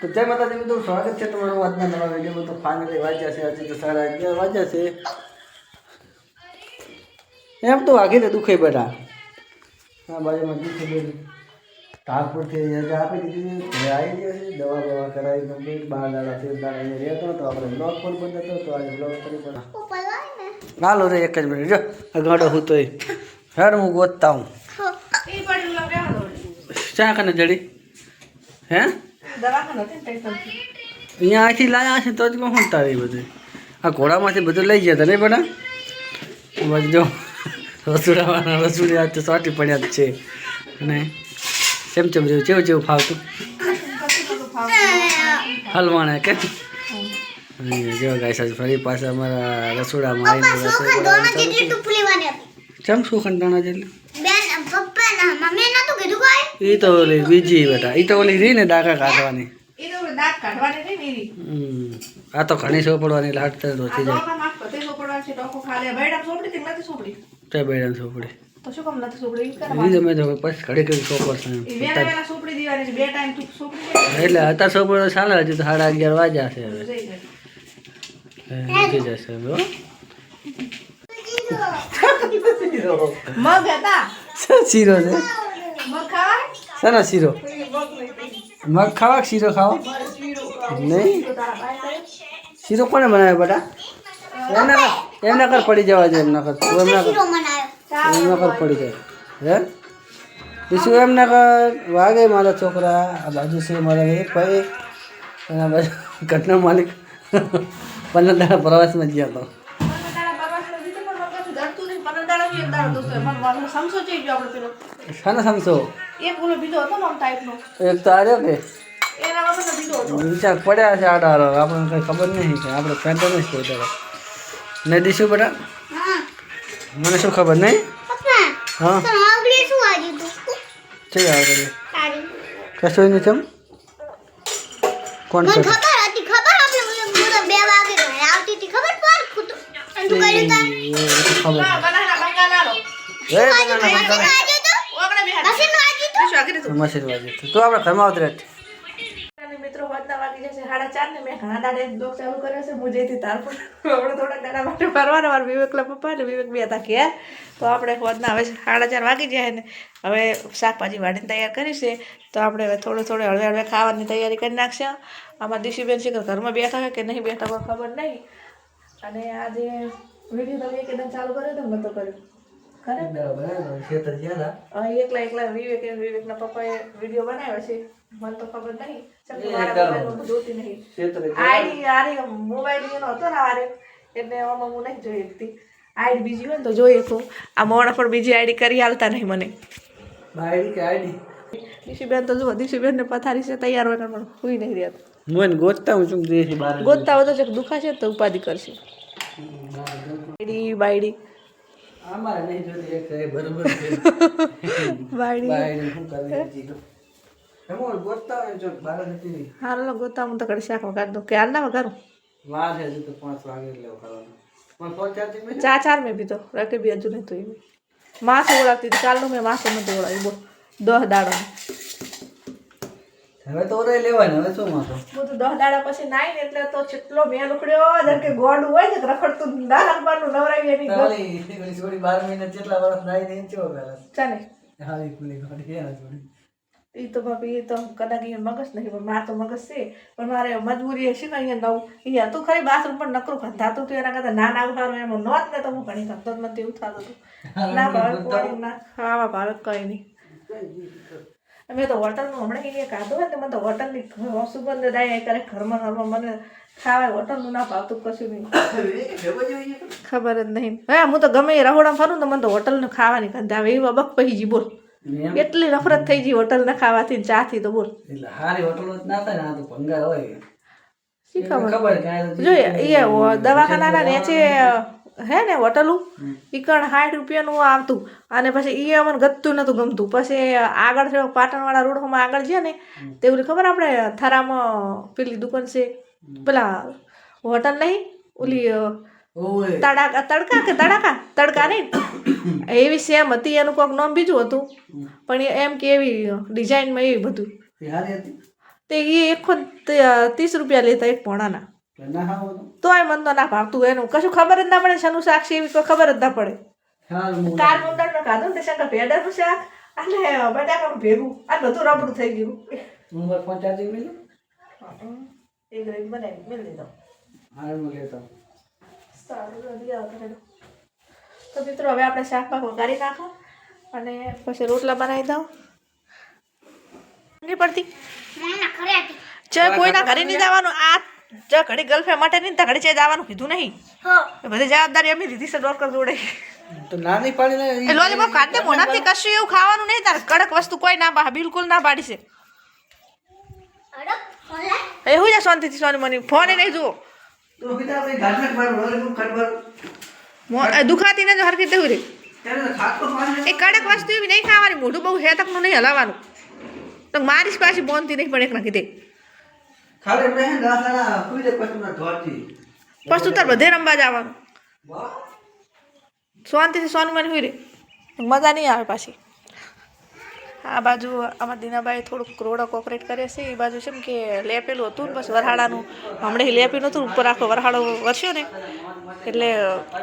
તો જય માતાજી મિત્રો, સ્વાગત છે તમારું આજના નવા વિડીયોમાં। તો ફાઇનલી વાગ્યા છે આજે તો 11:30 વાગ્યા છે। એમ તો વાગીને દુખે બેટા, હા બાજુમાં દુખે બેટી ઠાકુરથી રજા આપી દીધી, ઘરે આવી ગયા છે, દવા બવા કરાવી કમ્પ્લીટ। 12 દાડા 13 દાડા અહીંયા રહેતો તો આપણે બ્લોગ પણ બંધ હતો, તો આજે બ્લોગ કરી પણ હાલો રે એક જ મિનિટ જો અગાડો હું તોય હેડ હું ગોતતા હું ચા કને જડી હે અહીંયા આથી લાયા છે તો જ શું તારી બધું આ ઘોડામાંથી બધું લઈ ગયા હતા નહીં બેટા? બસ જો રસોડાવાળા રસોડી આજ તો ચોટી પડ્યા જ છે અને ચમ રહ્યું જેવું જેવું ફાવતું હલવાણે કે જો ગાય સાહેબ ફરી પાછા અમારા રસોડામાં આવીને રસોઈ ચમ શું કંટાણા જેટલું એ તો ઓલી બીજી બેટા, એ તો ઓલી રહી ને ડાકા કાઢવાની, આ તો ઘણી સોપડવાની એટલે હાથ તરત ઓછી જાય તે બેડા સોપડી મેં તો પછી ઘડી ઘડી સોપડ એટલે અત્યારે સોપડો ચાલે હજુ તો 11:30 વાગ્યા છે હવે ઉઠી જશે હવે શીરો છે શાનો શીરો? મગ ખાવા કે શીરો ખાવા? નહીં શીરો કોને બનાવ્યો બેટા? એમના કર પડી જવા જાય, એમના કર પડી જાય હે બીજું એમના કર વાગે મારા છોકરા। આ બાજુ છે મારા એક ભાઈ અને આ બાજુ ઘટના માલિક 15 દાડા પ્રવાસમાં ગયા તો શાનો સમસો? એક તો આવ્યો કે વિચાર પડ્યા છે આડા આપણને કઈ ખબર નહીં કે આપણે ફ્રેન્ડ નહીં કોઈ દાડો નહીં દીશું બેટા, મને શું ખબર નહીં? હા ચઈ આવે કશું નહીં ચમ કોણ છે? તો આપણે ઘરમાં આવત મિત્રો વાતના વાગી જશે 4:30 ને મેં ઘણા દાડે બ્લોગ ચાલુ કર્યો છે મુજેથી તાર પણ આપણે થોડા દાડા માટે ફરવાના વાર વિવેકલા પપ્પા ને વિવેક બે હતા ઘેર, તો આપણે વાતના હવે 4:30 વાગી જાય ને હવે શાકભાજી વાડીને તૈયાર કરી છે, તો આપણે હવે થોડું હળવે હળવે ખાવાની તૈયારી કરી નાખશે। આમાં દિશુબેન શીખર ઘરમાં બેઠા હોય કે નહીં બેઠા કોઈ ખબર નહીં, અને આજે વિડીયો તમે એકદમ ચાલુ કર્યો તો નતો કર્યો એકલા વિવેકના પપ્પાએ વિડીયો બનાવ્યો છે, મને તો ખબર નહીં જોતી નહીં મોબાઈલ એનો હતો ને આરે એટલે આમાં હું નહીં જોઈ શકતી, આઈડી બીજી હોય ને તો જોઈ શકું, આ મોડા પણ બીજી આઈડી કરી હાલતા નહીં મને। દિશુબેન તો જુઓ દિશુબેન ને પથારી છે તૈયાર હોય પણ સુઈ નહીં રહ્યા, ગોતતા હું ગોતતા હોય તો દુખાશે તો ઉપાધિ કરશે બાયડી અમારે નહીં જોતી એક બરોબર છે બાયડી શું કરવી એમો ગોતતા હોય જો 12 નથી હાલો ગોતા હું તો કડી શાક વગાડ દો કે હાલ ના વગાડું વાર છે તો 5 વાગે એટલે વગાડવાનું પણ ફોન ચાર્જિંગ મે ચાર મેં भी तो रखे भी हजू नहीं तो मास ओळाती थी काल नो मैं मास में ओळाई बोल 10 દાડા હવે તો ઓરે લેવાય હવે શું માતો હું તો 10 દાડા પછી નાઈ ને એટલે તો છેટલો મેલ ઉખડ્યો જર કે ગોડ હોય ને રખડતું દાડા પાનું નવરાવી એની થોડી 12 મહિના જેટલા વર્ષ નાઈ ને ચો પેલા ચાલે હાલી કુલી ગોડી આ જોડી એ તો બાપી એ તો કદાગી મગજ નહીં પણ માર તો મગજ છે પણ મારે મજબૂરી છે કે અહીંયા નવ અહીંયા તું ખરી બાથરૂમ પણ નકરું ખંધાતું તો એના કરતા ના ઉઠાડું એમ નોત ને તો હું ઘણી ખંધો મને તે ઉઠાડતો હતું ના ભાવે કોઈ ના ખાવા ભાવે કઈ નહીં। મેં તો હોટલનું હમણાં અહીંયા ખાધું હોય ને મને તો હોટલની સુગંધ દાય કરે ઘરમાં મને ખાવા હોટલનું ના ભાવતું કશું નહીં ખબર જ નહીં। હા હું તો ગમે એ રહોડામાં ફરું તો મને તો હોટલનું ખાવાની ગંધ આવે એવી અબક પહી જી બોલ એટલી નફરત થઈ ગઈ હોટલ ના ખાવાથી ચા થી તો બોલ એટલે હારી હોટલ ના થાય ને આ તો ભંગાર હોય શી ખબર જોઈએ એ દવાખાના નીચે હે ને હોટલું ઈકણ 60 રૂપિયાનું આવતું અને પછી એ અમને ગતું નતું ગમતું, પછી આગળ છે પાટણવાળા રોડમાં આગળ છે ને તેવું ખબર આપણે થરામાં પેલી દુકાન છે પેલા હોટલ નહીં ઓલી તડકા નહીં એવી સેમ હતી, એનું કોઈક નામ બીજું હતું પણ એમ કે એવી ડિઝાઇનમાં એવી બધું તે એ 130 રૂપિયા લેતા એક પોણાના. ના ખાવ તો તોય મને તો ના ભાવતું એનું કશું ખબર જ ના પડે શેનું શાક છે એવી કોઈ ખબર જ ના પડે. કાલ મુંડાનું ખાધું ને શંકર ભેડાનું શાક અને બટાકાનું ભેગું આ બધું રબડું થઈ ગયું. હું ફોન ચાર્જિંગ મેં એક રીત બનાવી મેળ દીધો. હાલ હું લેતો સારું લઈ આવો તો. તો મિત્રો હવે આપણે શાક પાક વઘારી નાખો અને પછી રોટલા બનાવી દઉં. નહીં પડતી ચા કોઈના ઘરે નહીં જવાનું. આ ચા ઘડી ગર્લફ્રેન્ડ માટે નહીં ઘડી ચા જવાનું કીધું નહીં. બધી જવાબદારી અમે લીધી છે ડોક્ટર જોડે. તો નાની પાડી ને લોલીપોપ ખાતે મોનાથી કશું એવું ખાવાનું નહીં તારે કડક વસ્તુ કોઈ ના બા બિલકુલ ના પાડી છે. એવું છે શાંતિથી સોની મની ફોન નહીં જુઓ તો બીજા આપણે ગાજર માર લોલીપોપ ખાટવાર દુખાતી ને હરખી દેવું રે. ત્યારે ખાતો પાણી એ કડક વસ્તુ એવી નહીં ખાવાની મોઢું બહુ હેતકનું નહીં હલાવવાનું. તો મારીશ પાછી બોનતી નહીં પણ એક નાખી દે ખાલી મેં દાસના કોઈ દે પછી ના ધોતી પછી તાર બધે રમવા જવાનું. શાંતિથી સોની મની હોય રે મજા નહીં આવે પાછી. આ બાજુ અમારા દીનાબાઈ થોડુંક રોડો કોપરેટ કરે છે. એ બાજુ છે ને કે લેપેલું હતું ને બસ વરહાડાનું હમણાં લેપેલું નહોતું ઉપર આખો વરહાડો વરસ્યો ને એટલે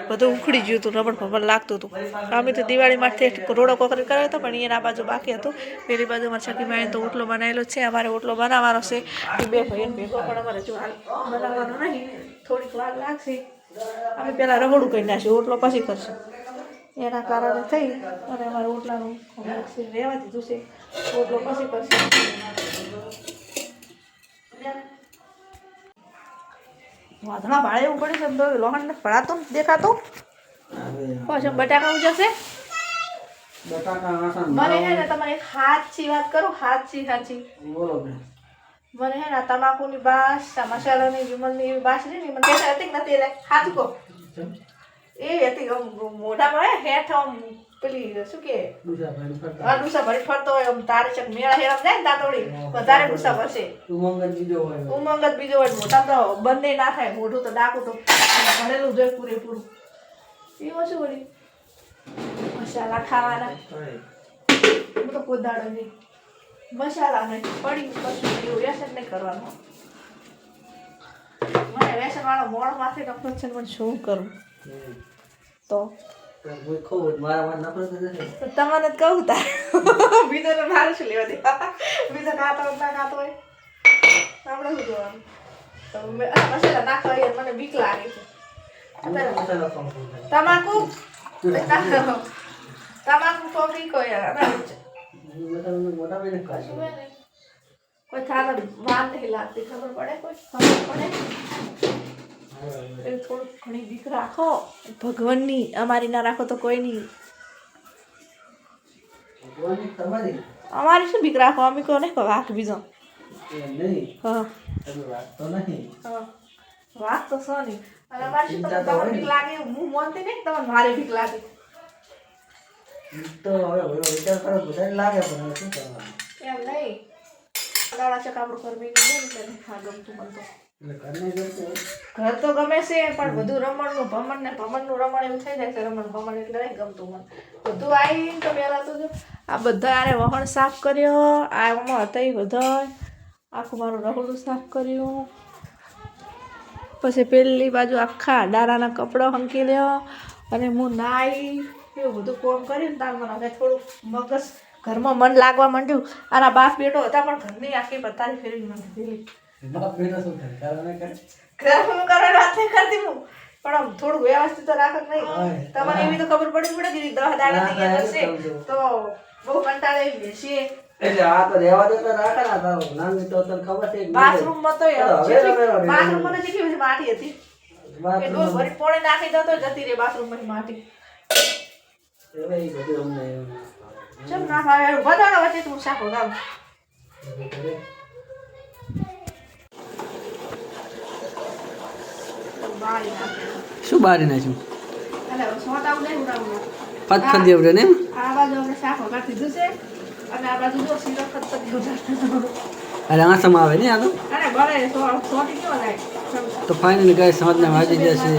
બધું ઉખડી ગયું હતું રબડ ભબડ લાગતું હતું. અમે તો દિવાળી માટે રોડો કોપરેટ કર્યો હતો પણ એના બાજુ બાકી હતું. પેલી બાજુ અમારા છકીભાઈ તો ઓટલો બનાવેલો છે. અમારે ઓટલો બનાવવાનો છે એ બે ભાઈઓને ભેગો પણ અમારે જો હાલ બનાવવાનો નહીં થોડીક વાર લાગશે. અમે પહેલાં રગડું કરી નાખ્યું ઓટલો પછી કરશું એના કારણે થઈ અને અમારે ઓટલાનું રહેવા દીધું છે. ઓટલો પછી કરશે. વાધણા ભાડે એવું પડ્યું છે તો લોહણ ને ભરાતો દેખાતો પછી બટાકા ઉજશે. બટાકા આસન મને હે ને તમારે એક સાચી વાત કરું સાચી બોલો ને મને હે ને તમાકુની બાસ મસાલાની વિમલની એવી બાસ રહી ને મને કહેતા હતી કે નથી એટલે સાચું કહો એ હતી મોઢામાં હેઠ આમ પેલી શું કે ડૂસા ભરી ફરતો હોય આમ તારે ચક મેળા હેરામ જાય ને તાતોડી વધારે ડૂસા ભરશે. ઉમંગ જ બીજો હોય મોટા તો બંને ના થાય મોઢું તો ડાકું તો ભરેલું જોઈએ પૂરેપૂરું. એવું શું વળી મસાલા ખાવાના હું તો કોદાડો નહીં મસાલા નહીં પડી કશું એવું વ્યસન નહીં કરવાનું. મને વ્યસન વાળો મોણ માથે નફરત છે મને શું કરું તો તમને જ કહું તાર બીજો ને મારે શું લેવા દે બીજો ખાતો ના ખાતો હોય આપણે શું જોવાનું. તો મસાલા નાખવા મને બીક લાગે છે. તમાકુ ફોકી કોઈ કોઈ થાળ વાર નહીં લાગતી ખબર પડે કોઈ ખબર પડે થોડું ઘણી બીક રાખો ભગવાનની. અમારી ના રાખો તો કોઈ નહીં. અમારી શું બીક રાખો અમે કોને કહો વાઘ બીજો હા વાત તો સો નહીં. અને અમારી શું તમને બીક લાગે હું મોનતી નહીં તમને મારે બીક લાગે તો હવે વિચાર કરો બધા લાગે પણ શું કરવાનું એમ નહીં. દાડા ચક આપણું કરવી નહીં એટલે હા ગમતું મને તો ઘર તો ગમે છે પણ બધું રમણનું ભમણ ને ભમણનું રમણ એવું થઈ જાય છે. રમણ ભમણ એટલે નહીં ગમતું મને. બધું આવી તો પહેલાં તો જો આ બધા આરે વહણ સાફ કર્યો આમાં હતા એ બધા આખું મારું રહોડું સાફ કર્યું. પછી પેલી બાજુ આખા ડારાના કપડાં હંકી લ્યો અને હું નાઈ એવું બધું કોમ કર્યું ને તાર મને હવે થોડુંક મગજ ઘરમાં મન લાગવા માંડ્યું. આના બાપ બેટો હતા પણ ઘરની આખી પથારી ફેરવી મને દીધી. હું કરવાની વાત નહીં કરતી હું પણ આમ થોડું વ્યવસ્થિત તો રાખત નહીં. તમારે એવી તો ખબર પડી પડે કે 10 દાડા હશે તો બહુ કંટાળે બેસીએ એટલે આ તો રહેવા દેતા રાખે ના તારો નાની તો તને ખબર છે બાથરૂમમાં તો બાથરૂમમાં જેટલી બધી માટી હતી કે ડોલ ભરી પોણે નાખી દો તો જતી રહે બાથરૂમમાં માટી. એવે બધું અમને ચમ ના ખાય વધારે વચ્ચે તું શાકો ગાવ બારી નાખે શું બારી નાખ્યું એટલે સોટા ઉડે ઉડાવું ફટફટ દેવડે ને આ બાજુ આપણે શાકો કાઢી દીધું છે અને આ બાજુ જો સીરો ફટફટ ઉડાડો. અરે આસામાં આવે ને આ તો અરે બળે સોટી કેવો લાગે. તો ફાઇનલી ગાય સાંજને વાગી જશે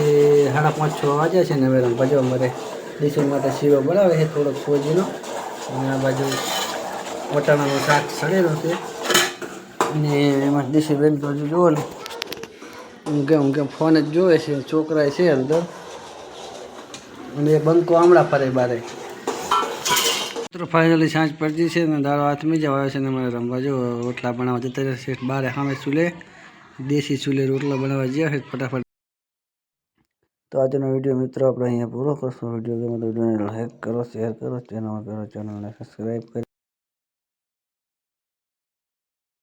5:30-6 વાગ્યા છે ને હવે ભજવા મારે ડીશો માટે શીરો બનાવે છે થોડોક સોજીનો અને આ બાજુ વટાણાનું શાક સડેલો છે અને એમાં દિશીબેન તો હજુ જુઓ ને કેમ ફોન જ જોવે છે, છોકરા છે અંદર, અને એ બંકો આમળા ફરે બારે. મિત્રો ફાઇનલી સાંજ પડતી છે ને દાડો હાથમી જવાયો છે ને અમારે રમવા જો રોટલા બનાવવા જતા રહેશે બારે સામે ચૂલે, દેશી ચૂલે રોટલા બનાવવા જ્યાં છે ફટાફટ. તો આજનો વિડીયો મિત્રો આપણે અહીંયા પૂરો કરશું. વિડીયો ગમે તો વિડીયોને લાઈક કરો, શેર કરો, ચેનલને સબસ્ક્રાઈબ કરો.